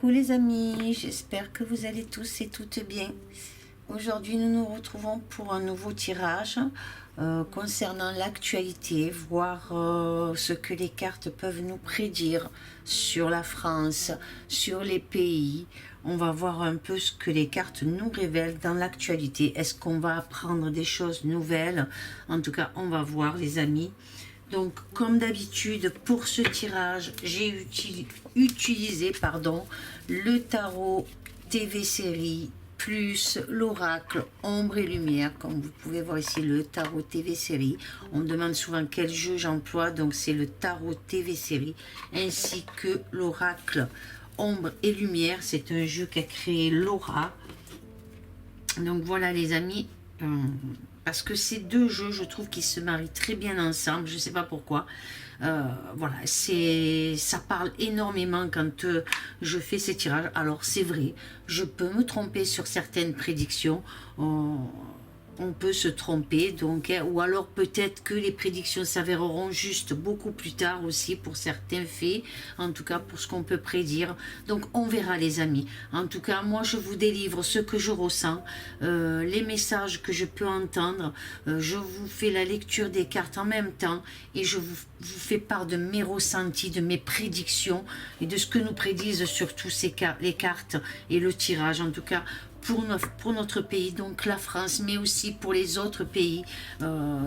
Coucou les amis, j'espère que vous allez tous et toutes bien. Aujourd'hui nous nous retrouvons pour un nouveau tirage concernant l'actualité, voir ce que les cartes peuvent nous prédire sur la France, sur les pays. On va voir un peu ce que les cartes nous révèlent dans l'actualité. Est-ce qu'on va apprendre des choses nouvelles? En tout cas, on va voir les amis. Donc, comme d'habitude, pour ce tirage, j'ai utilisé le tarot TV série plus l'oracle ombre et lumière. Comme vous pouvez voir ici, le tarot TV série. On me demande souvent quel jeu j'emploie, donc c'est le tarot TV série ainsi que l'oracle ombre et lumière. C'est un jeu qu'a créé Laura. Donc voilà les amis. Parce que ces deux jeux, je trouve qu'ils se marient très bien ensemble. Je ne sais pas pourquoi. Voilà, ça parle énormément quand je fais ces tirages. Alors c'est vrai, je peux me tromper sur certaines prédictions. On peut se tromper, donc, ou alors peut-être que les prédictions s'avéreront juste beaucoup plus tard aussi pour certains faits, en tout cas pour ce qu'on peut prédire. Donc on verra les amis. En tout cas, moi je vous délivre ce que je ressens, les messages que je peux entendre, je vous fais la lecture des cartes en même temps et je vous fais part de mes ressentis, de mes prédictions et de ce que nous prédisent surtout les cartes et le tirage, en tout cas pour notre pays, donc la France, mais aussi pour les autres pays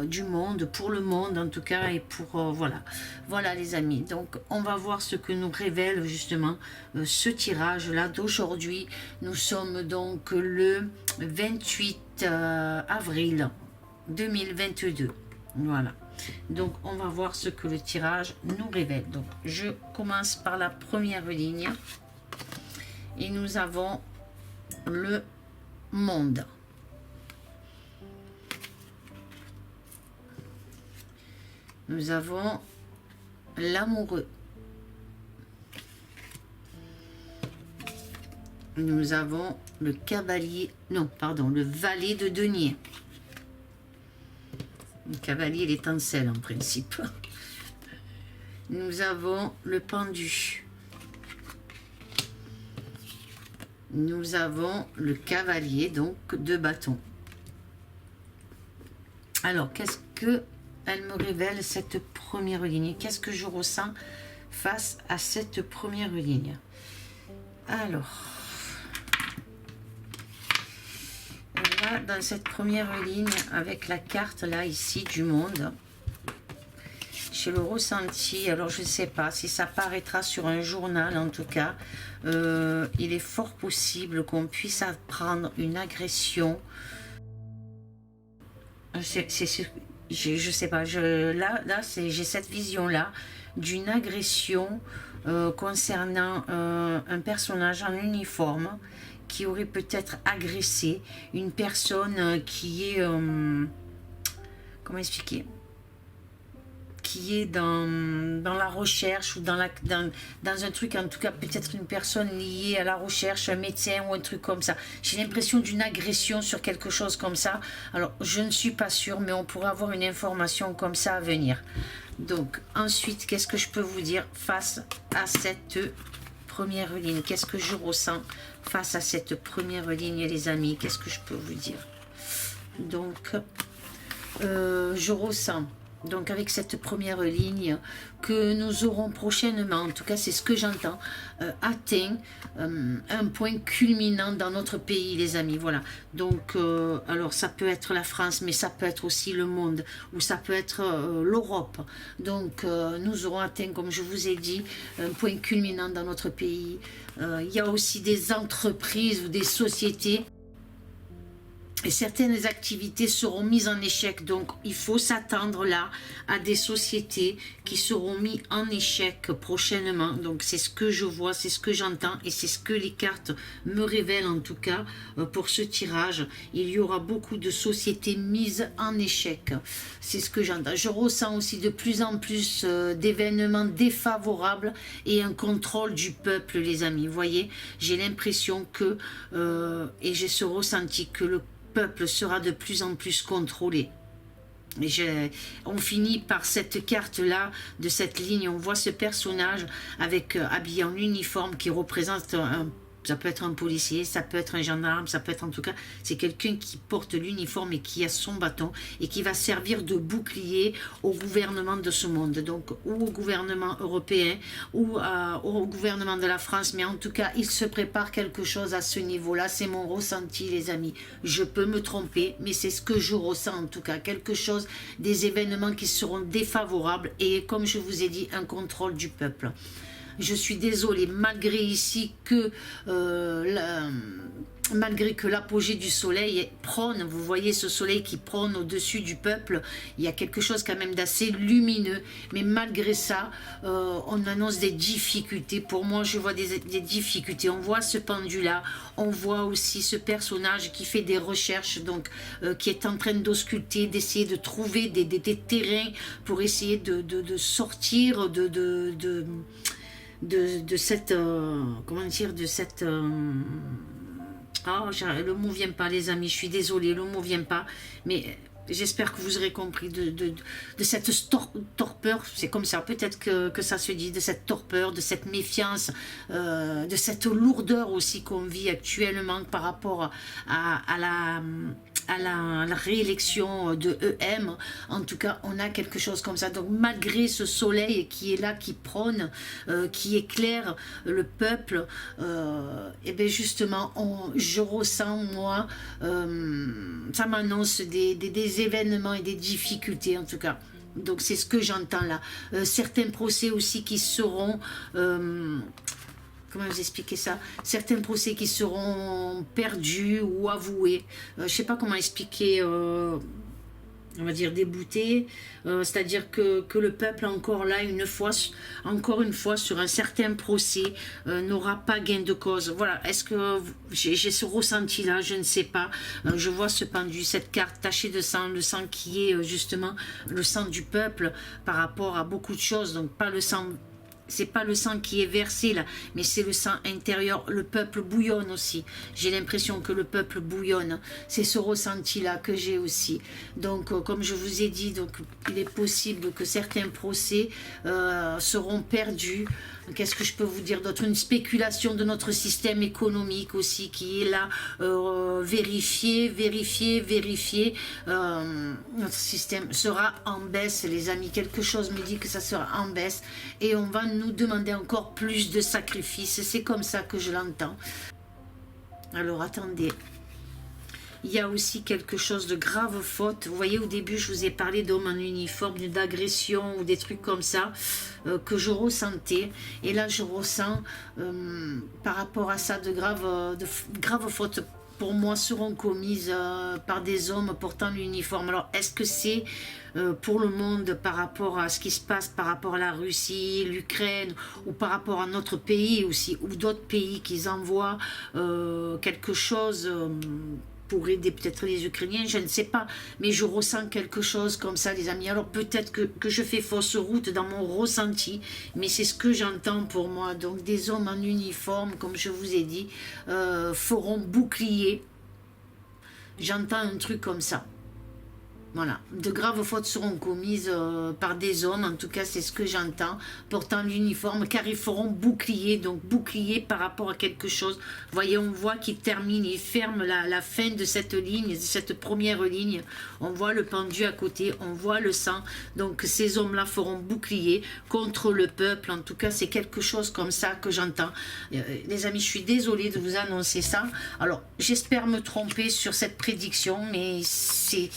du monde, pour le monde en tout cas, et pour voilà les amis. Donc on va voir ce que nous révèle justement ce tirage là d'aujourd'hui. Nous sommes donc le 28 avril 2022. Voilà, donc on va voir ce que le tirage nous révèle. Donc je commence par la première ligne et nous avons le monde. Nous avons l'amoureux. Nous avons le cavalier, non, pardon, le valet de denier. Le cavalier, l'étincelle en principe. Nous avons le pendu. Nous avons le cavalier, donc de bâton. Alors, qu'est-ce que elle me révèle, cette première ligne? Qu'est-ce que je ressens face à cette première ligne? Alors, là, dans cette première ligne, avec la carte, là, ici, du monde, j'ai le ressenti, alors je ne sais pas si ça paraîtra sur un journal, en tout cas, il est fort possible qu'on puisse apprendre une agression. Je sais pas, là j'ai cette vision-là d'une agression concernant un personnage en uniforme qui aurait peut-être agressé une personne qui est... comment expliquer ? Qui est dans la recherche ou dans un truc, en tout cas peut-être une personne liée à la recherche, un médecin ou un truc comme ça. J'ai l'impression d'une agression sur quelque chose comme ça. Alors je ne suis pas sûre, mais on pourrait avoir une information comme ça à venir. Donc ensuite, qu'est-ce que je peux vous dire face à cette première ligne? Qu'est-ce que je ressens face à cette première ligne les amis? Qu'est-ce que je peux vous dire? Donc je ressens, donc avec cette première ligne, que nous aurons prochainement, en tout cas c'est ce que j'entends, atteint un point culminant dans notre pays les amis. Voilà, donc alors ça peut être la France, mais ça peut être aussi le monde, ou ça peut être l'Europe. Donc nous aurons atteint, comme je vous ai dit, un point culminant dans notre pays. Il y a aussi des entreprises ou des sociétés, et certaines activités seront mises en échec. Donc il faut s'attendre là à des sociétés qui seront mises en échec prochainement. Donc c'est ce que je vois, c'est ce que j'entends et c'est ce que les cartes me révèlent en tout cas pour ce tirage. Il y aura beaucoup de sociétés mises en échec. C'est ce que j'entends. Je ressens aussi de plus en plus d'événements défavorables et un contrôle du peuple les amis. Vous voyez, j'ai l'impression que, et j'ai ce ressenti que le peuple sera de plus en plus contrôlé. On finit par cette carte-là, de cette ligne, on voit ce personnage avec habillé en uniforme qui représente ça peut être un policier, ça peut être un gendarme, ça peut être en tout cas, c'est quelqu'un qui porte l'uniforme et qui a son bâton et qui va servir de bouclier au gouvernement de ce monde, donc ou au gouvernement européen ou au gouvernement de la France, mais en tout cas, il se prépare quelque chose à ce niveau-là, c'est mon ressenti les amis, je peux me tromper, mais c'est ce que je ressens en tout cas, quelque chose, des événements qui seront défavorables et comme je vous ai dit, un contrôle du peuple. Je suis désolée, malgré ici que malgré que l'apogée du soleil prône, vous voyez ce soleil qui prône au-dessus du peuple, il y a quelque chose quand même d'assez lumineux, mais malgré ça, on annonce des difficultés. Pour moi, je vois des difficultés. On voit ce pendu-là, on voit aussi ce personnage qui fait des recherches, donc qui est en train d'ausculter, d'essayer de trouver des terrains pour essayer de sortir de cette comment dire, de cette le mot vient pas les amis, je suis désolée, le mot vient pas, mais j'espère que vous aurez compris de cette torpeur, c'est comme ça peut-être que ça se dit, de cette torpeur, de cette méfiance, de cette lourdeur aussi qu'on vit actuellement par rapport à la réélection de EM. En tout cas, on a quelque chose comme ça. Donc, malgré ce soleil qui est là, qui prône, qui éclaire le peuple, et bien justement, je ressens, moi, ça m'annonce des événements et des difficultés, en tout cas. Donc, c'est ce que j'entends là. Certains procès aussi qui seront... comment vous expliquer ça? Certains procès qui seront perdus ou avoués. Je ne sais pas comment expliquer, on va dire déboutés. C'est-à-dire que le peuple, encore là, encore une fois, sur un certain procès, n'aura pas gain de cause. Voilà, est-ce que j'ai ce ressenti-là? Je ne sais pas. Je vois ce pendu, cette carte tachée de sang, le sang qui est justement le sang du peuple par rapport à beaucoup de choses. Donc pas le sang... C'est pas le sang qui est versé là, mais c'est le sang intérieur. Le peuple bouillonne aussi. J'ai l'impression que le peuple bouillonne. C'est ce ressenti-là que j'ai aussi. Donc, comme je vous ai dit, donc, il est possible que certains procès seront perdus. Qu'est-ce que je peux vous dire d'autre? Une spéculation de notre système économique aussi qui est là, vérifié. Notre système sera en baisse, les amis. Quelque chose me dit que ça sera en baisse et on va nous demander encore plus de sacrifices. C'est comme ça que je l'entends. Alors, attendez. Il y a aussi quelque chose de grave faute. Vous voyez, au début, je vous ai parlé d'hommes en uniforme, d'agression ou des trucs comme ça que je ressentais. Et là, je ressens par rapport à ça de graves fautes pour moi seront commises par des hommes portant l'uniforme. Alors, est-ce que c'est pour le monde par rapport à ce qui se passe par rapport à la Russie, l'Ukraine ou par rapport à notre pays aussi ou d'autres pays qui envoient quelque chose pour aider peut-être les Ukrainiens, je ne sais pas, mais je ressens quelque chose comme ça les amis. Alors peut-être que je fais fausse route dans mon ressenti, mais c'est ce que j'entends pour moi. Donc des hommes en uniforme, comme je vous ai dit, feront bouclier. J'entends un truc comme ça. Voilà, de graves fautes seront commises par des hommes, en tout cas c'est ce que j'entends, portant l'uniforme, car ils feront bouclier, donc bouclier par rapport à quelque chose. Vous voyez, on voit qu'ils terminent, ils ferment la fin de cette ligne, de cette première ligne. On voit le pendu à côté, on voit le sang, donc ces hommes-là feront bouclier contre le peuple, en tout cas c'est quelque chose comme ça que j'entends. Les amis, je suis désolée de vous annoncer ça. Alors, j'espère me tromper sur cette prédiction, mais c'est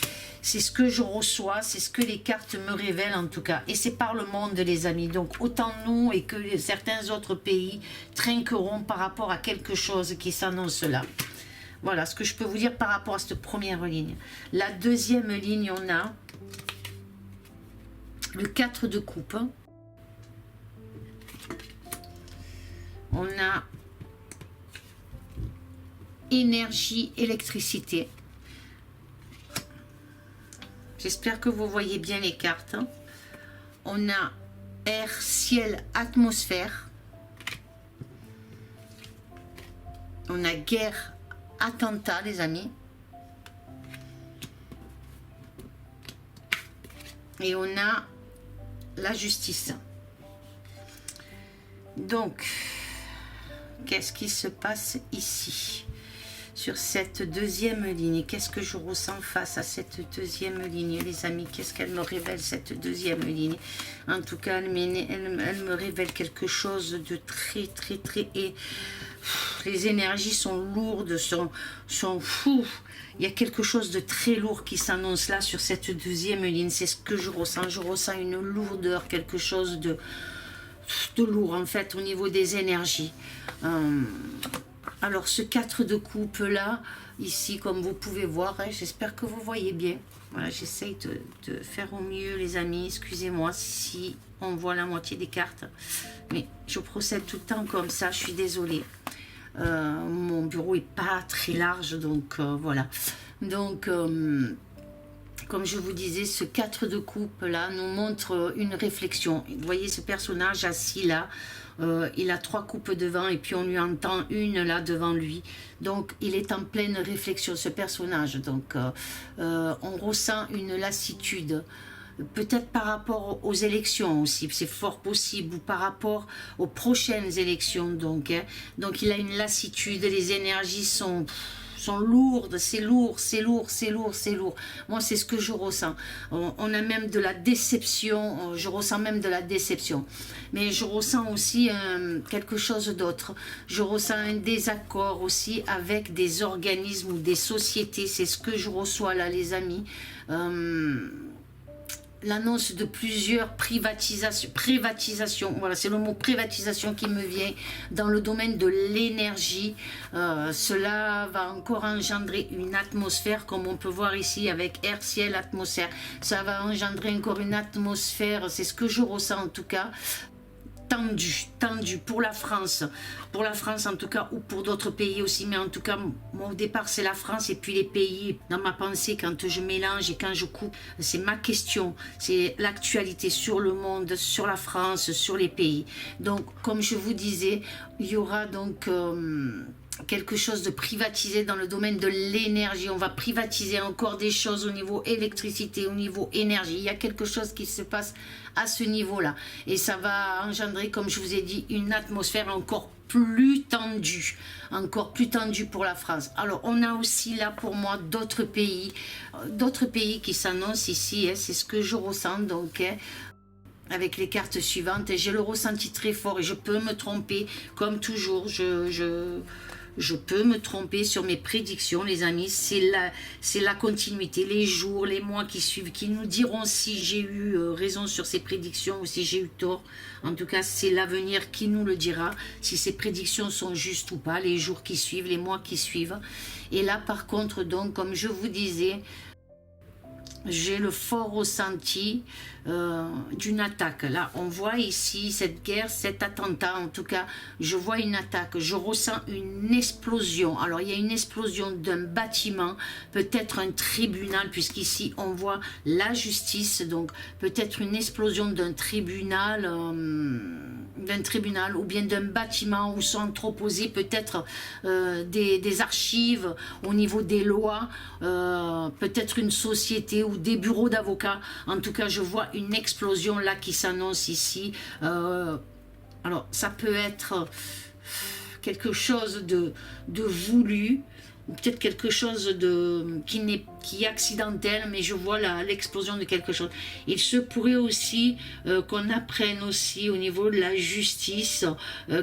ce que je reçois, c'est ce que les cartes me révèlent en tout cas. Et c'est par le monde les amis. Donc autant nous et que certains autres pays trinqueront par rapport à quelque chose qui s'annonce là. Voilà ce que je peux vous dire par rapport à cette première ligne. La deuxième ligne, on a le 4 de coupe. On a énergie, électricité. J'espère que vous voyez bien les cartes. On a air, ciel, atmosphère. On a guerre, attentat, les amis. et on a la justice. Donc, qu'est-ce qui se passe ici sur cette deuxième ligne? Qu'est-ce que je ressens face à cette deuxième ligne, les amis? Qu'est-ce qu'elle me révèle, cette deuxième ligne? En tout cas, elle me révèle quelque chose de très, très, très... Et les énergies sont lourdes, sont fous. Il y a quelque chose de très lourd qui s'annonce là sur cette deuxième ligne. C'est ce que je ressens. Je ressens une lourdeur, quelque chose de lourd en fait au niveau des énergies. Alors ce 4 de coupe là, ici comme vous pouvez voir, hein, j'espère que vous voyez bien. Voilà, j'essaye de faire au mieux les amis, excusez-moi si on voit la moitié des cartes. Mais je procède tout le temps comme ça, je suis désolée. Mon bureau est pas très large, donc voilà. Donc comme je vous disais, ce 4 de coupe là nous montre une réflexion. Vous voyez ce personnage assis là, il a 3 coupes devant et puis on lui entend une là devant lui. Donc il est en pleine réflexion ce personnage. Donc on ressent une lassitude. Peut-être par rapport aux élections aussi, c'est fort possible, ou par rapport aux prochaines élections. Donc, hein. Donc il a une lassitude, les énergies sont lourdes, c'est lourd, c'est lourd, c'est lourd, c'est lourd. Moi, c'est ce que je ressens. On a même de la déception, je ressens même de la déception. Mais je ressens aussi quelque chose d'autre. Je ressens un désaccord aussi avec des organismes ou des sociétés. C'est ce que je reçois là, les amis. L'annonce de plusieurs privatisations, voilà, c'est le mot privatisation qui me vient dans le domaine de l'énergie. Cela va encore engendrer une atmosphère, comme on peut voir ici avec air, ciel, atmosphère. Ça va engendrer encore une atmosphère, c'est ce que je ressens en tout cas, tendu pour la France en tout cas, ou pour d'autres pays aussi, mais en tout cas moi au départ c'est la France et puis les pays dans ma pensée quand je mélange et quand je coupe, c'est ma question, c'est l'actualité sur le monde, sur la France, sur les pays. Donc comme je vous disais, il y aura donc quelque chose de privatisé dans le domaine de l'énergie. On va privatiser encore des choses au niveau électricité, au niveau énergie. Il y a quelque chose qui se passe à ce niveau-là. Et ça va engendrer, comme je vous ai dit, une atmosphère encore plus tendue pour la France. Alors, on a aussi là pour moi d'autres pays qui s'annoncent ici. Hein, c'est ce que je ressens donc. Hein, avec les cartes suivantes, j'ai le ressenti très fort et je peux me tromper comme toujours. Je peux me tromper sur mes prédictions, les amis. C'est la continuité, les jours, les mois qui suivent, qui nous diront si j'ai eu raison sur ces prédictions ou si j'ai eu tort. En tout cas, c'est l'avenir qui nous le dira, si ces prédictions sont justes ou pas, les jours qui suivent, les mois qui suivent. Et là, par contre, donc, comme je vous disais, j'ai le fort ressenti d'une attaque. Là, on voit ici cette guerre, cet attentat. En tout cas, je vois une attaque. Je ressens une explosion. Alors, il y a une explosion d'un bâtiment, peut-être un tribunal, puisqu'ici, on voit la justice. Donc, peut-être une explosion d'un tribunal ou bien d'un bâtiment où sont entreposés peut-être des archives au niveau des lois, peut-être une société ou des bureaux d'avocats. En tout cas, je vois une explosion là qui s'annonce ici. Alors, ça peut être quelque chose de voulu, ou peut-être quelque chose qui est accidentel, mais je vois l'explosion de quelque chose. Il se pourrait aussi qu'on apprenne aussi au niveau de la justice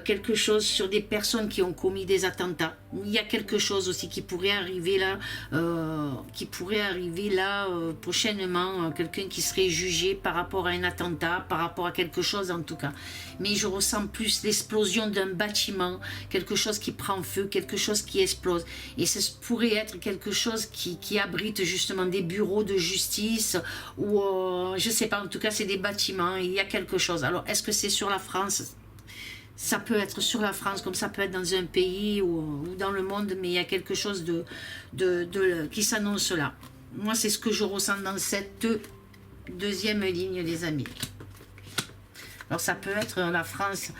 quelque chose sur des personnes qui ont commis des attentats. Il y a quelque chose aussi qui pourrait arriver là, prochainement, quelqu'un qui serait jugé par rapport à un attentat, par rapport à quelque chose en tout cas. Mais je ressens plus l'explosion d'un bâtiment, quelque chose qui prend feu, quelque chose qui explose. Et ça pourrait être quelque chose qui abrite justement des bureaux de justice ou je sais pas, en tout cas c'est des bâtiments, il y a quelque chose. Alors est-ce que c'est sur la France? Ça peut être sur la France, comme ça peut être dans un pays ou dans le monde, mais il y a quelque chose qui s'annonce là. Moi c'est ce que je ressens dans cette deuxième ligne, les amis. Alors ça peut être la France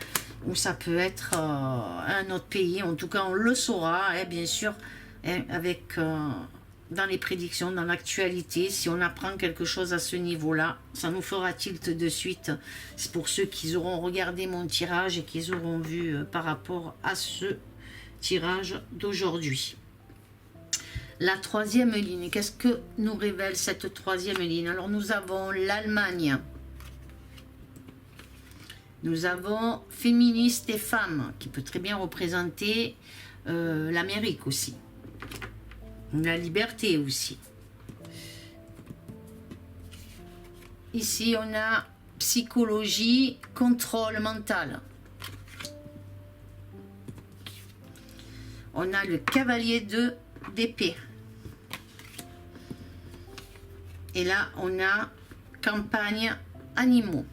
ou ça peut être un autre pays, en tout cas on le saura, hein, bien sûr, hein, avec dans les prédictions, dans l'actualité, si on apprend quelque chose à ce niveau-là, ça nous fera tilt de suite. C'est pour ceux qui auront regardé mon tirage et qui auront vu par rapport à ce tirage d'aujourd'hui. La troisième ligne, qu'est-ce que nous révèle cette troisième ligne? Alors nous avons l'Allemagne. Nous avons féministes et femmes, qui peut très bien représenter l'Amérique aussi. La liberté aussi. Ici, on a psychologie, contrôle mental. On a le cavalier d'épée. Et là, on a campagne animaux.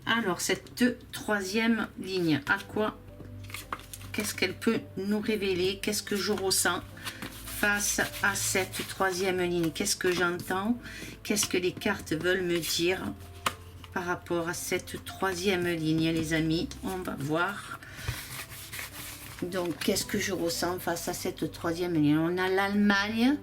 Alors, cette troisième ligne, à quoi? Qu'est-ce qu'elle peut nous révéler? Qu'est-ce que je ressens face à cette troisième ligne? Qu'est-ce que j'entends? Qu'est-ce que les cartes veulent me dire par rapport à cette troisième ligne, les amis? On va voir. Donc, qu'est-ce que je ressens face à cette troisième ligne? On a l'Allemagne.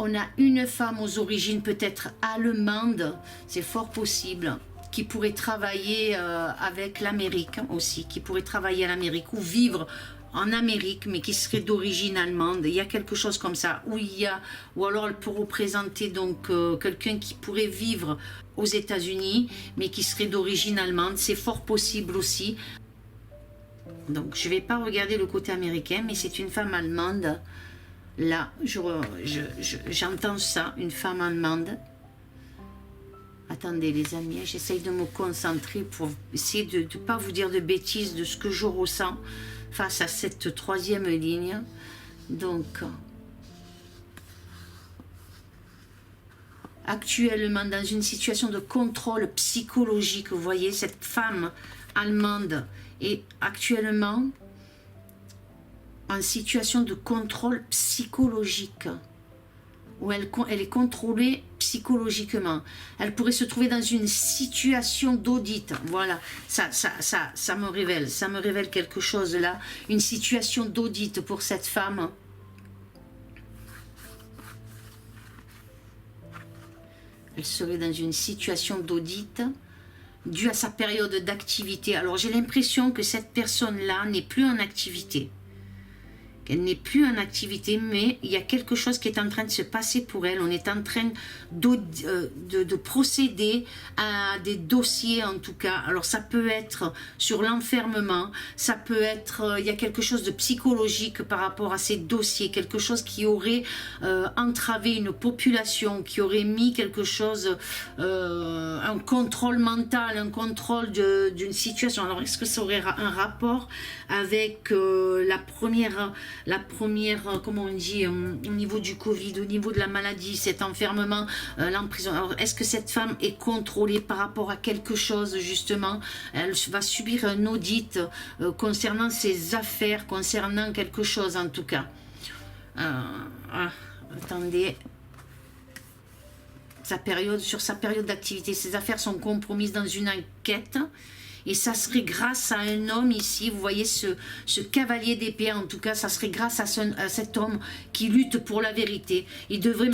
On a une femme aux origines peut-être allemandes, c'est fort possible, qui pourrait travailler avec l'Amérique aussi, qui pourrait travailler à l'Amérique ou vivre en Amérique, mais qui serait d'origine allemande. Il y a quelque chose comme ça, ou alors elle peut représenter donc quelqu'un qui pourrait vivre aux États-Unis, mais qui serait d'origine allemande. C'est fort possible aussi. Donc je ne vais pas regarder le côté américain, mais c'est une femme allemande. Là, j'entends ça, une femme allemande. Attendez les amis, j'essaye de me concentrer pour essayer de ne pas vous dire de bêtises de ce que je ressens face à cette troisième ligne. Donc, actuellement dans une situation de contrôle psychologique, vous voyez, cette femme allemande est actuellement en situation de contrôle psychologique, où elle est contrôlée psychologiquement. Elle pourrait se trouver dans une situation d'audit. Voilà, ça me révèle quelque chose là, une situation d'audit pour cette femme. Elle serait dans une situation d'audit due à sa période d'activité. Alors j'ai l'impression que cette personne-là n'est plus en activité. Elle n'est plus en activité, mais il y a quelque chose qui est en train de se passer pour elle. On est en train de procéder à des dossiers en tout cas. Alors ça peut être sur l'enfermement, ça peut être, il y a quelque chose de psychologique par rapport à ces dossiers, quelque chose qui aurait entravé une population, qui aurait mis quelque chose, un contrôle mental, un contrôle d'une situation. Alors est-ce que ça aurait un rapport avec la première, comment on dit, au niveau du Covid, au niveau de la maladie, cet enfermement, l'emprisonnement. Alors, est-ce que cette femme est contrôlée par rapport à quelque chose, justement? Elle va subir un audit concernant ses affaires, concernant quelque chose, en tout cas. Attendez. Sur sa période d'activité, ses affaires sont compromises dans une enquête. Et ça serait grâce à un homme ici, vous voyez ce cavalier d'épée, en tout cas, ça serait grâce à cet homme qui lutte pour la vérité. Il devrait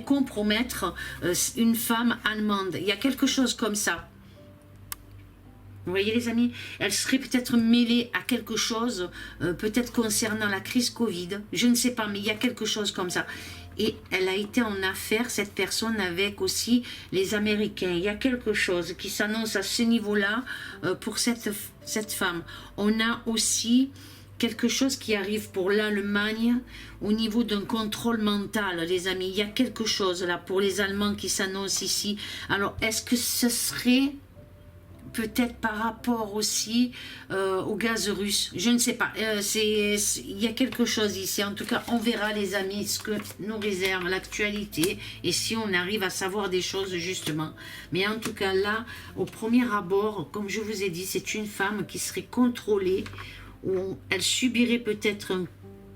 compromettre une femme allemande. Il y a quelque chose comme ça. Vous voyez les amis, elle serait peut-être mêlée à quelque chose, peut-être concernant la crise Covid, je ne sais pas, mais il y a quelque chose comme ça. Et elle a été en affaire, cette personne, avec aussi les Américains. Il y a quelque chose qui s'annonce à ce niveau-là pour cette femme. On a aussi quelque chose qui arrive pour l'Allemagne au niveau d'un contrôle mental, les amis. Il y a quelque chose là pour les Allemands qui s'annonce ici. Alors, est-ce que ce serait peut-être par rapport aussi au gaz russe, je ne sais pas, il y a quelque chose ici. En tout cas, on verra les amis ce que nous réserve l'actualité et si on arrive à savoir des choses justement. Mais en tout cas là, au premier abord, comme je vous ai dit, c'est une femme qui serait contrôlée, où elle subirait peut-être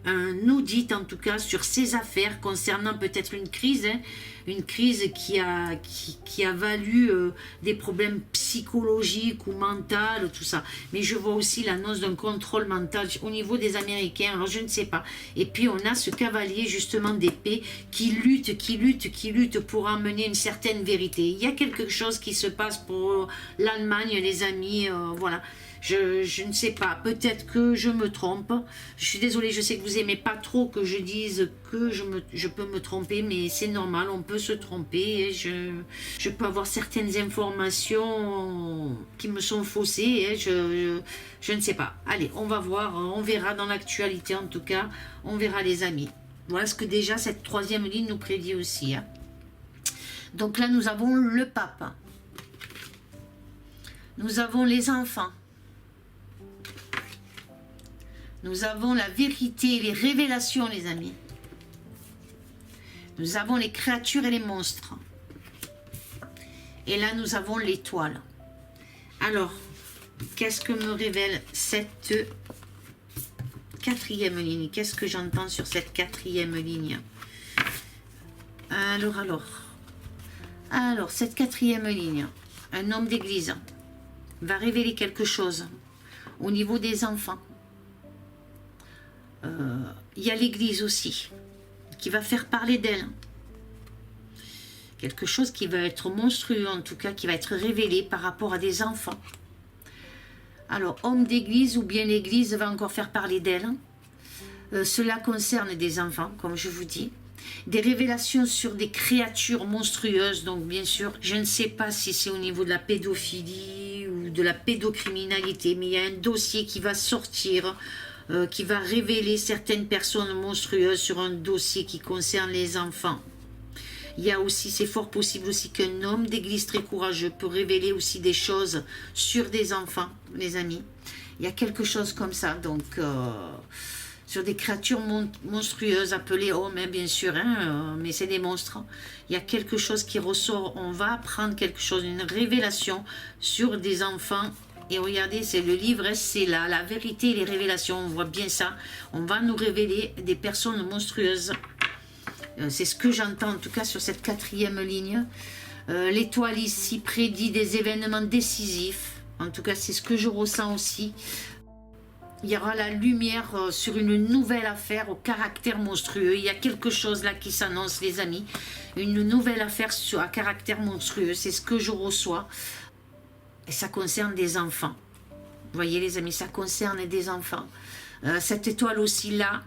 un audit en tout cas sur ses affaires concernant peut-être une crise, hein, une crise qui a valu des problèmes psychologiques ou mentaux, tout ça. Mais je vois aussi l'annonce d'un contrôle mental au niveau des Américains, alors je ne sais pas. Et puis on a ce cavalier justement d'épée qui lutte pour amener une certaine vérité. Il y a quelque chose qui se passe pour l'Allemagne, les amis, voilà. Je ne sais pas, peut-être que je me trompe. Je suis désolée, je sais que vous n'aimez pas trop que je dise que je peux me tromper, mais c'est normal, on peut se tromper. Et je peux avoir certaines informations qui me sont faussées. Et je ne sais pas. Allez, on va voir, on verra dans l'actualité en tout cas. On verra les amis. Voilà ce que déjà cette troisième ligne nous prédit aussi. Hein. Donc là, nous avons le pape. Nous avons les enfants. Nous avons la vérité et les révélations, les amis. Nous avons les créatures et les monstres. Et là, nous avons l'étoile. Alors, qu'est-ce que me révèle cette quatrième ligne? Qu'est-ce que j'entends sur cette quatrième ligne? Alors, cette quatrième ligne, un homme d'église va révéler quelque chose au niveau des enfants. Il y a l'église aussi qui va faire parler d'elle. Quelque chose qui va être monstrueux, en tout cas, qui va être révélé par rapport à des enfants. Alors, homme d'église ou bien l'église va encore faire parler d'elle. Cela concerne des enfants, comme je vous dis. Des révélations sur des créatures monstrueuses. Donc, bien sûr, je ne sais pas si c'est au niveau de la pédophilie ou de la pédocriminalité, mais il y a un dossier qui va sortir, qui va révéler certaines personnes monstrueuses sur un dossier qui concerne les enfants. Il y a aussi, c'est fort possible aussi qu'un homme d'église très courageux peut révéler aussi des choses sur des enfants, les amis. Il y a quelque chose comme ça, donc sur des créatures monstrueuses appelées hommes, hein, bien sûr, hein, mais c'est des monstres. Il y a quelque chose qui ressort, on va apprendre quelque chose, une révélation sur des enfants. Et regardez, c'est le livre, c'est là, la vérité et les révélations, on voit bien ça. On va nous révéler des personnes monstrueuses. C'est ce que j'entends en tout cas sur cette quatrième ligne. L'étoile ici prédit des événements décisifs. En tout cas, c'est ce que je ressens aussi. Il y aura la lumière sur une nouvelle affaire au caractère monstrueux. Il y a quelque chose là qui s'annonce, les amis. Une nouvelle affaire à caractère monstrueux, c'est ce que je reçois. Et ça concerne des enfants. Vous voyez les amis, ça concerne des enfants. Cette étoile aussi là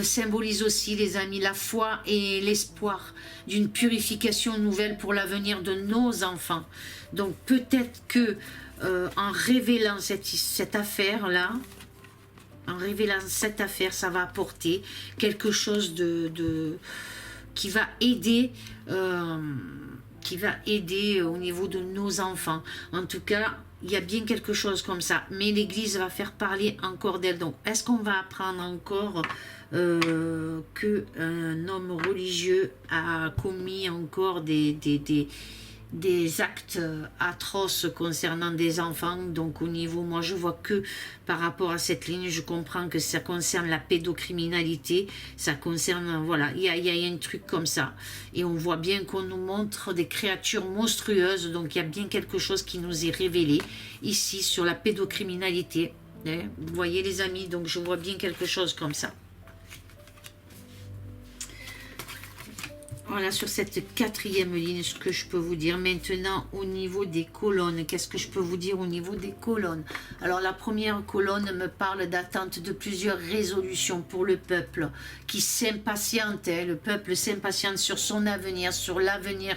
symbolise aussi les amis la foi et l'espoir d'une purification nouvelle pour l'avenir de nos enfants. Donc peut-être que en révélant cette affaire là, ça va apporter quelque chose qui va aider au niveau de nos enfants. En tout cas, il y a bien quelque chose comme ça. Mais l'Église va faire parler encore d'elle. Donc, est-ce qu'on va apprendre encore qu'un homme religieux a commis encore des actes atroces concernant des enfants? Donc au niveau, moi je vois que par rapport à cette ligne, je comprends que ça concerne la pédocriminalité, ça concerne, voilà, il y a un truc comme ça. Et on voit bien qu'on nous montre des créatures monstrueuses, donc il y a bien quelque chose qui nous est révélé ici sur la pédocriminalité. Vous voyez les amis, donc je vois bien quelque chose comme ça. Voilà, sur cette quatrième ligne, ce que je peux vous dire. Maintenant, au niveau des colonnes, qu'est-ce que je peux vous dire au niveau des colonnes? Alors, la première colonne me parle d'attente de plusieurs résolutions pour le peuple qui s'impatiente. Le peuple s'impatiente sur son avenir, sur l'avenir,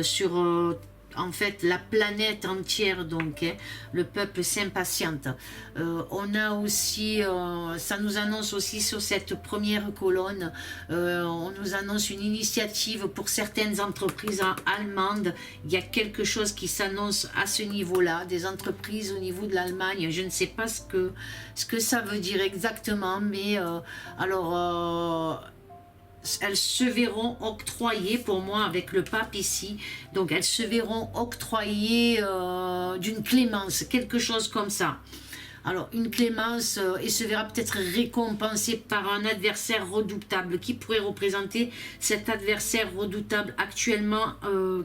sur en fait la planète entière. Donc, le peuple s'impatiente. On a aussi, ça nous annonce aussi sur cette première colonne, on nous annonce une initiative pour certaines entreprises allemandes. Il y a quelque chose qui s'annonce à ce niveau-là, des entreprises au niveau de l'Allemagne. Je ne sais pas ce que ça veut dire exactement, mais elles se verront octroyer, pour moi avec le pape ici, donc elles se verront octroyer d'une clémence, quelque chose comme ça. Alors, une clémence et se verra peut-être récompensé par un adversaire redoutable. Qui pourrait représenter cet adversaire redoutable actuellement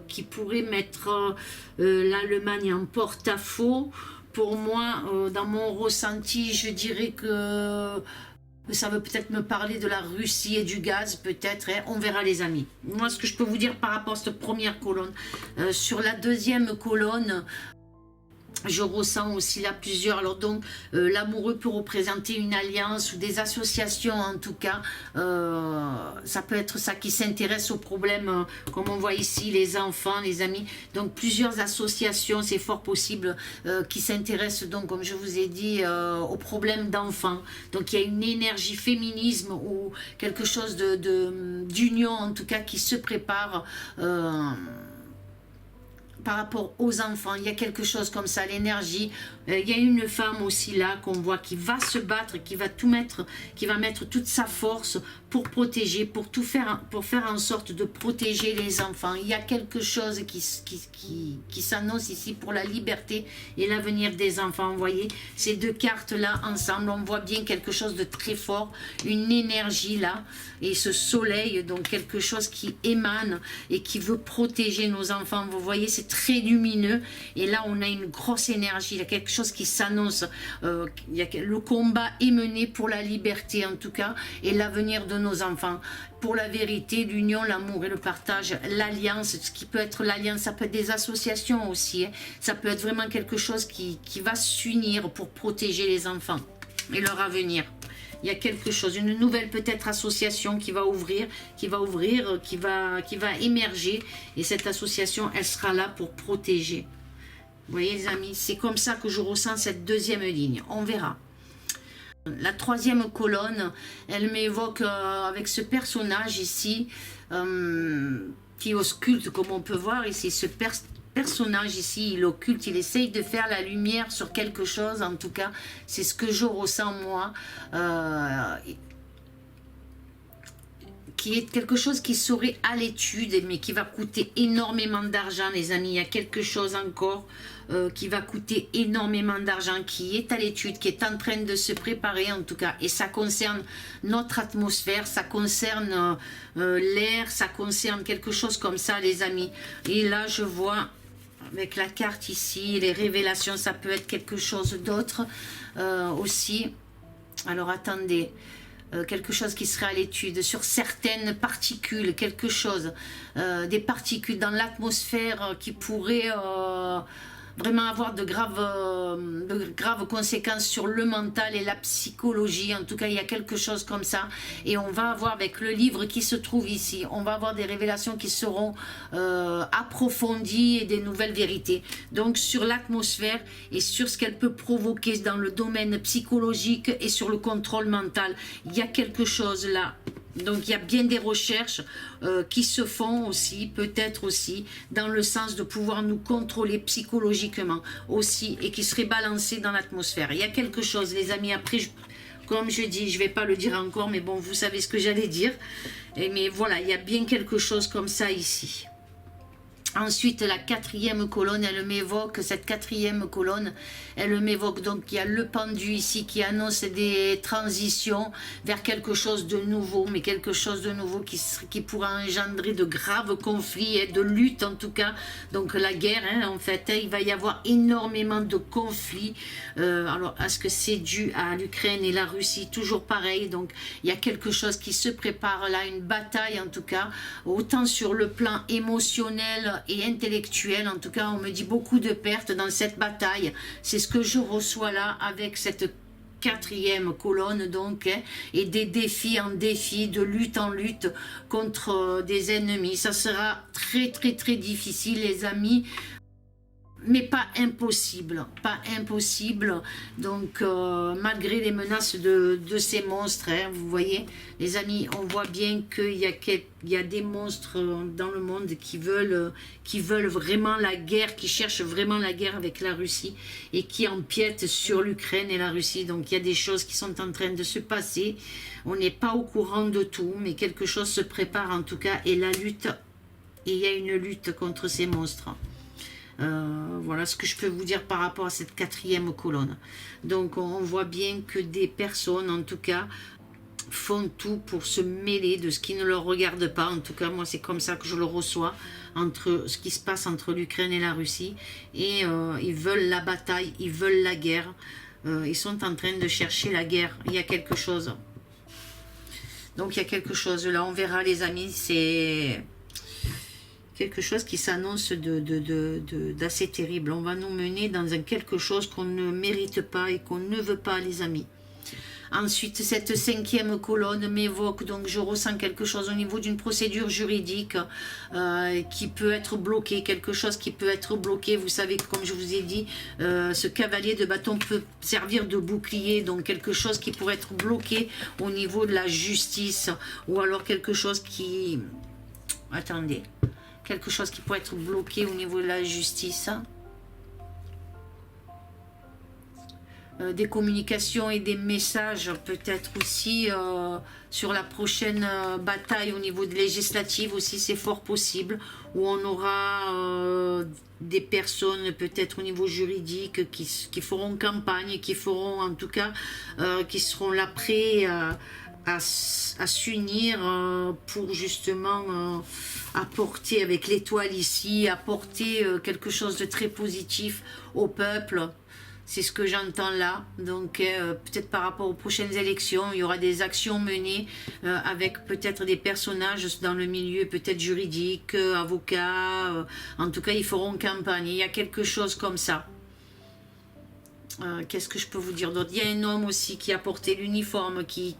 qui pourrait mettre l'Allemagne en porte-à-faux? Pour moi, dans mon ressenti, je dirais que ça veut peut-être me parler de la Russie et du gaz, peut-être, hein. On verra les amis. Moi, ce que je peux vous dire par rapport à cette première colonne, sur la deuxième colonne, je ressens aussi là plusieurs, alors donc l'amoureux peut représenter une alliance ou des associations en tout cas, ça peut être ça qui s'intéresse aux problèmes, comme on voit ici, les enfants, les amis, donc plusieurs associations, c'est fort possible, qui s'intéressent donc comme je vous ai dit aux problèmes d'enfants, donc il y a une énergie féminisme ou quelque chose d'union en tout cas qui se prépare, par rapport aux enfants, il y a quelque chose comme ça, l'énergie. Il y a une femme aussi là qu'on voit qui va se battre, qui va tout mettre, qui va mettre toute sa force pour protéger, pour tout faire, pour faire en sorte de protéger les enfants. Il y a quelque chose qui s'annonce ici pour la liberté et l'avenir des enfants. Vous voyez, ces deux cartes là ensemble, on voit bien quelque chose de très fort, une énergie là, et ce soleil, donc quelque chose qui émane et qui veut protéger nos enfants. Vous voyez, c'est très lumineux et là on a une grosse énergie, il y a quelque chose qui s'annonce, le combat est mené pour la liberté en tout cas et l'avenir de nos enfants, pour la vérité, l'union, l'amour et le partage, l'alliance. Ce qui peut être l'alliance, ça peut être des associations aussi, hein. Ça peut être vraiment quelque chose qui va s'unir pour protéger les enfants et leur avenir. Il y a quelque chose, une nouvelle peut-être association qui va ouvrir, qui va émerger. Et cette association, elle sera là pour protéger. Vous voyez les amis, c'est comme ça que je ressens cette deuxième ligne. On verra. La troisième colonne, elle m'évoque avec ce personnage ici, qui ausculte comme on peut voir ici, ce personnage ici, il occulte, il essaye de faire la lumière sur quelque chose, en tout cas, c'est ce que je ressens moi, qui est quelque chose qui serait à l'étude, mais qui va coûter énormément d'argent, les amis. Il y a quelque chose encore qui va coûter énormément d'argent, qui est à l'étude, qui est en train de se préparer en tout cas, et ça concerne notre atmosphère, ça concerne l'air, ça concerne quelque chose comme ça, les amis. Et là, je vois avec la carte ici, les révélations, ça peut être quelque chose d'autre aussi. Alors attendez, quelque chose qui serait à l'étude sur certaines particules, quelque chose, des particules dans l'atmosphère qui pourraient vraiment avoir de graves conséquences sur le mental et la psychologie. En tout cas, il y a quelque chose comme ça. Et on va avoir, avec le livre qui se trouve ici, on va avoir des révélations qui seront approfondies et des nouvelles vérités. Donc, sur l'atmosphère et sur ce qu'elle peut provoquer dans le domaine psychologique et sur le contrôle mental. Il y a quelque chose là. Donc il y a bien des recherches qui se font aussi, peut-être aussi, dans le sens de pouvoir nous contrôler psychologiquement aussi et qui seraient balancées dans l'atmosphère. Il y a quelque chose, les amis, après, comme je dis, je ne vais pas le dire encore, mais bon, vous savez ce que j'allais dire. Mais voilà, il y a bien quelque chose comme ça ici. Ensuite, la quatrième colonne, elle m'évoque, cette quatrième colonne, elle m'évoque donc, il y a le pendu ici qui annonce des transitions vers quelque chose de nouveau, mais quelque chose de nouveau qui pourra engendrer de graves conflits et de luttes en tout cas. Donc la guerre, hein, en fait, hein, il va y avoir énormément de conflits. Alors, est-ce que c'est dû à l'Ukraine et la Russie? Toujours pareil, donc il y a quelque chose qui se prépare là, une bataille en tout cas, autant sur le plan émotionnel et intellectuel, en tout cas on me dit beaucoup de pertes dans cette bataille, c'est ce que je reçois là avec cette quatrième colonne donc, hein, et des défis en défis, de lutte en lutte contre des ennemis. Ça sera très très très difficile les amis, mais pas impossible, pas impossible. Donc malgré les menaces de ces monstres, hein, vous voyez les amis, on voit bien qu'il y a des monstres dans le monde qui veulent vraiment la guerre, qui cherchent vraiment la guerre avec la Russie et qui empiètent sur l'Ukraine et la Russie. Donc il y a des choses qui sont en train de se passer, on n'est pas au courant de tout, mais quelque chose se prépare en tout cas, et la lutte, et il y a une lutte contre ces monstres. Voilà ce que je peux vous dire par rapport à cette quatrième colonne. Donc on voit bien que des personnes, en tout cas, font tout pour se mêler de ce qui ne leur regarde pas. En tout cas, moi, c'est comme ça que je le reçois, entre ce qui se passe entre l'Ukraine et la Russie. Et ils veulent la bataille, ils veulent la guerre. Ils sont en train de chercher la guerre. Il y a quelque chose. Donc, il y a quelque chose. Là, on verra, les amis, c'est quelque chose qui s'annonce d'assez terrible. On va nous mener dans quelque chose qu'on ne mérite pas et qu'on ne veut pas, les amis. Ensuite, cette cinquième colonne m'évoque, donc je ressens quelque chose au niveau d'une procédure juridique qui peut être bloquée, quelque chose qui peut être bloqué. Vous savez, comme je vous ai dit, ce cavalier de bâton peut servir de bouclier, donc quelque chose qui pourrait être bloqué au niveau de la justice, ou alors quelque chose qui... Attendez, quelque chose qui pourrait être bloqué au niveau de la justice. Des communications et des messages peut-être aussi sur la prochaine bataille au niveau de législative aussi, c'est fort possible, où on aura des personnes peut-être au niveau juridique qui feront campagne, qui feront en tout cas, qui seront là prêts à s'unir pour justement apporter avec l'étoile ici, apporter quelque chose de très positif au peuple. C'est ce que j'entends là. Donc peut-être par rapport aux prochaines élections, il y aura des actions menées avec peut-être des personnages dans le milieu peut-être juridique, avocats. En tout cas, ils feront campagne. Il y a quelque chose comme ça. Qu'est-ce que je peux vous dire d'autre? Il y a un homme aussi qui a porté l'uniforme, qui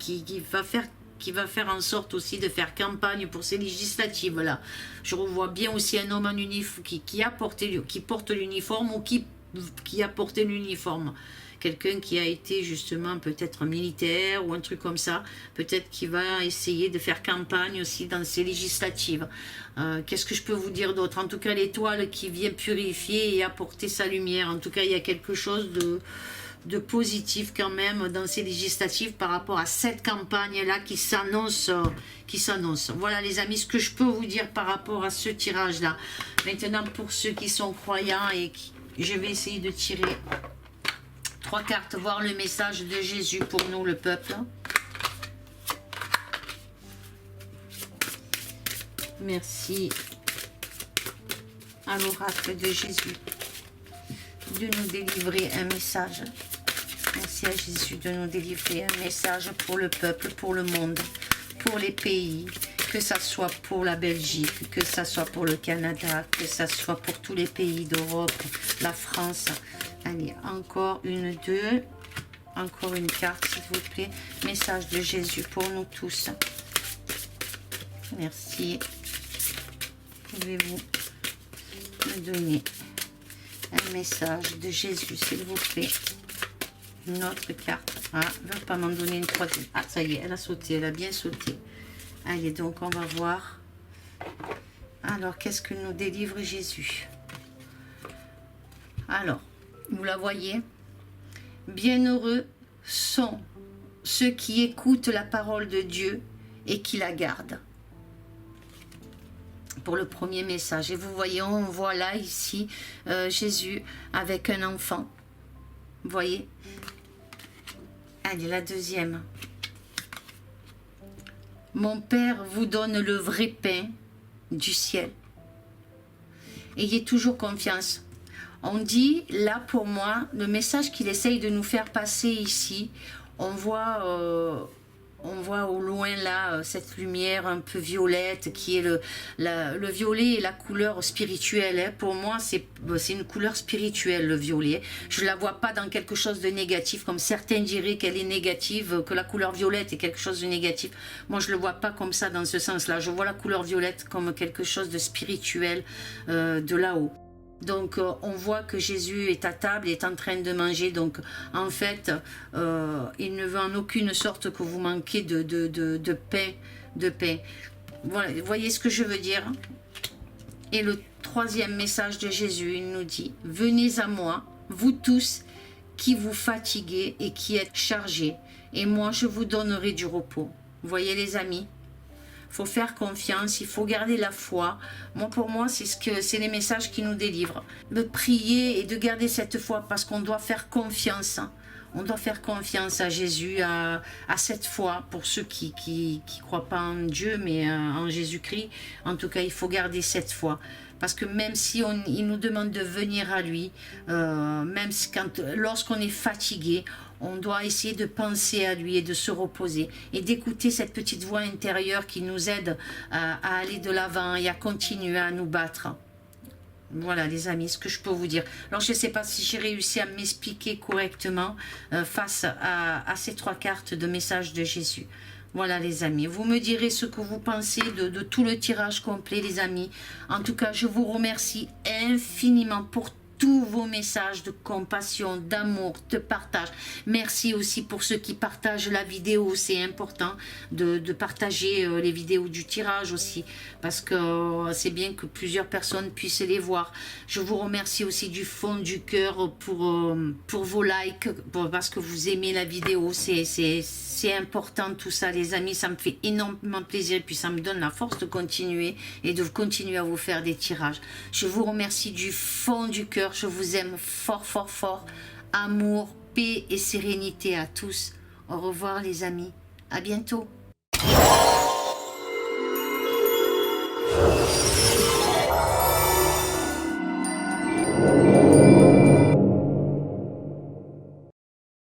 va faire en sorte aussi de faire campagne pour ces législatives là. Je revois bien aussi un homme en uniforme qui porte l'uniforme ou qui a porté l'uniforme, quelqu'un qui a été justement peut-être militaire ou un truc comme ça, peut-être qui va essayer de faire campagne aussi dans ces législatives. Qu'est-ce que je peux vous dire d'autre? En tout cas, l'étoile qui vient purifier et apporter sa lumière. En tout cas, il y a quelque chose de positif quand même dans ces législatives par rapport à cette campagne-là qui s'annonce. Voilà les amis, ce que je peux vous dire par rapport à ce tirage-là. Maintenant, pour ceux qui sont croyants et je vais essayer de tirer 3 cartes, voir le message de Jésus pour nous, le peuple. Merci à l'oracle de Jésus de nous délivrer un message. Merci à Jésus de nous délivrer un message pour le peuple, pour le monde, pour les pays, que ça soit pour la Belgique, que ça soit pour le Canada, que ça soit pour tous les pays d'Europe, la France. Allez, encore une, deux, encore une carte s'il vous plaît. Message de Jésus pour nous tous. Merci. Pouvez-vous me donner un message de Jésus s'il vous plaît? Une autre carte. Ah, elle ne va pas m'en donner une troisième. Ah, ça y est, elle a sauté, elle a bien sauté. Allez, donc on va voir. Alors, qu'est-ce que nous délivre Jésus? Alors, vous la voyez? Bienheureux sont ceux qui écoutent la parole de Dieu et qui la gardent. Pour le premier message. Et vous voyez, on voit là, ici, Jésus avec un enfant. Vous voyez? Allez, la deuxième. Mon Père vous donne le vrai pain du ciel. Ayez toujours confiance. On dit, là pour moi, le message qu'il essaye de nous faire passer ici, on voit au loin là cette lumière un peu violette qui est le violet est la couleur spirituelle. Hein. Pour moi, c'est une couleur spirituelle, le violet. Je ne la vois pas dans quelque chose de négatif, comme certains diraient qu'elle est négative, que la couleur violette est quelque chose de négatif. Moi, je ne le vois pas comme ça, dans ce sens-là. Je vois la couleur violette comme quelque chose de spirituel de là-haut. Donc on voit que Jésus est à table, est en train de manger. Donc en fait, il ne veut en aucune sorte que vous manquiez de pain. Voilà, vous voyez ce que je veux dire? Et le troisième message de Jésus, il nous dit, venez à moi, vous tous qui vous fatiguez et qui êtes chargés, et moi je vous donnerai du repos. Vous voyez les amis? faut faire confiance, il faut garder la foi. Moi, pour moi, c'est les messages qui nous délivrent. De prier et de garder cette foi parce qu'on doit faire confiance. On doit faire confiance à Jésus, à cette foi, pour ceux qui croient pas en Dieu, mais en Jésus-Christ. En tout cas, il faut garder cette foi. Parce que même si il nous demande de venir à lui, même lorsqu'on est fatigué, on doit essayer de penser à lui et de se reposer. Et d'écouter cette petite voix intérieure qui nous aide à aller de l'avant et à continuer à nous battre. Voilà les amis, ce que je peux vous dire. Alors je ne sais pas si j'ai réussi à m'expliquer correctement face à ces 3 cartes de message de Jésus. Voilà les amis, vous me direz ce que vous pensez de tout le tirage complet les amis. En tout cas, je vous remercie infiniment pour tous vos messages de compassion, d'amour, de partage. Merci aussi pour ceux qui partagent la vidéo. C'est important de partager les vidéos du tirage aussi. Parce que c'est bien que plusieurs personnes puissent les voir. Je vous remercie aussi du fond du cœur pour vos likes. Parce que vous aimez la vidéo. C'est important tout ça les amis. Ça me fait énormément plaisir. Et puis ça me donne la force de continuer. Et de continuer à vous faire des tirages. Je vous remercie du fond du cœur. Je vous aime fort, fort, fort. Amour, paix et sérénité à tous. Au revoir les amis. À bientôt.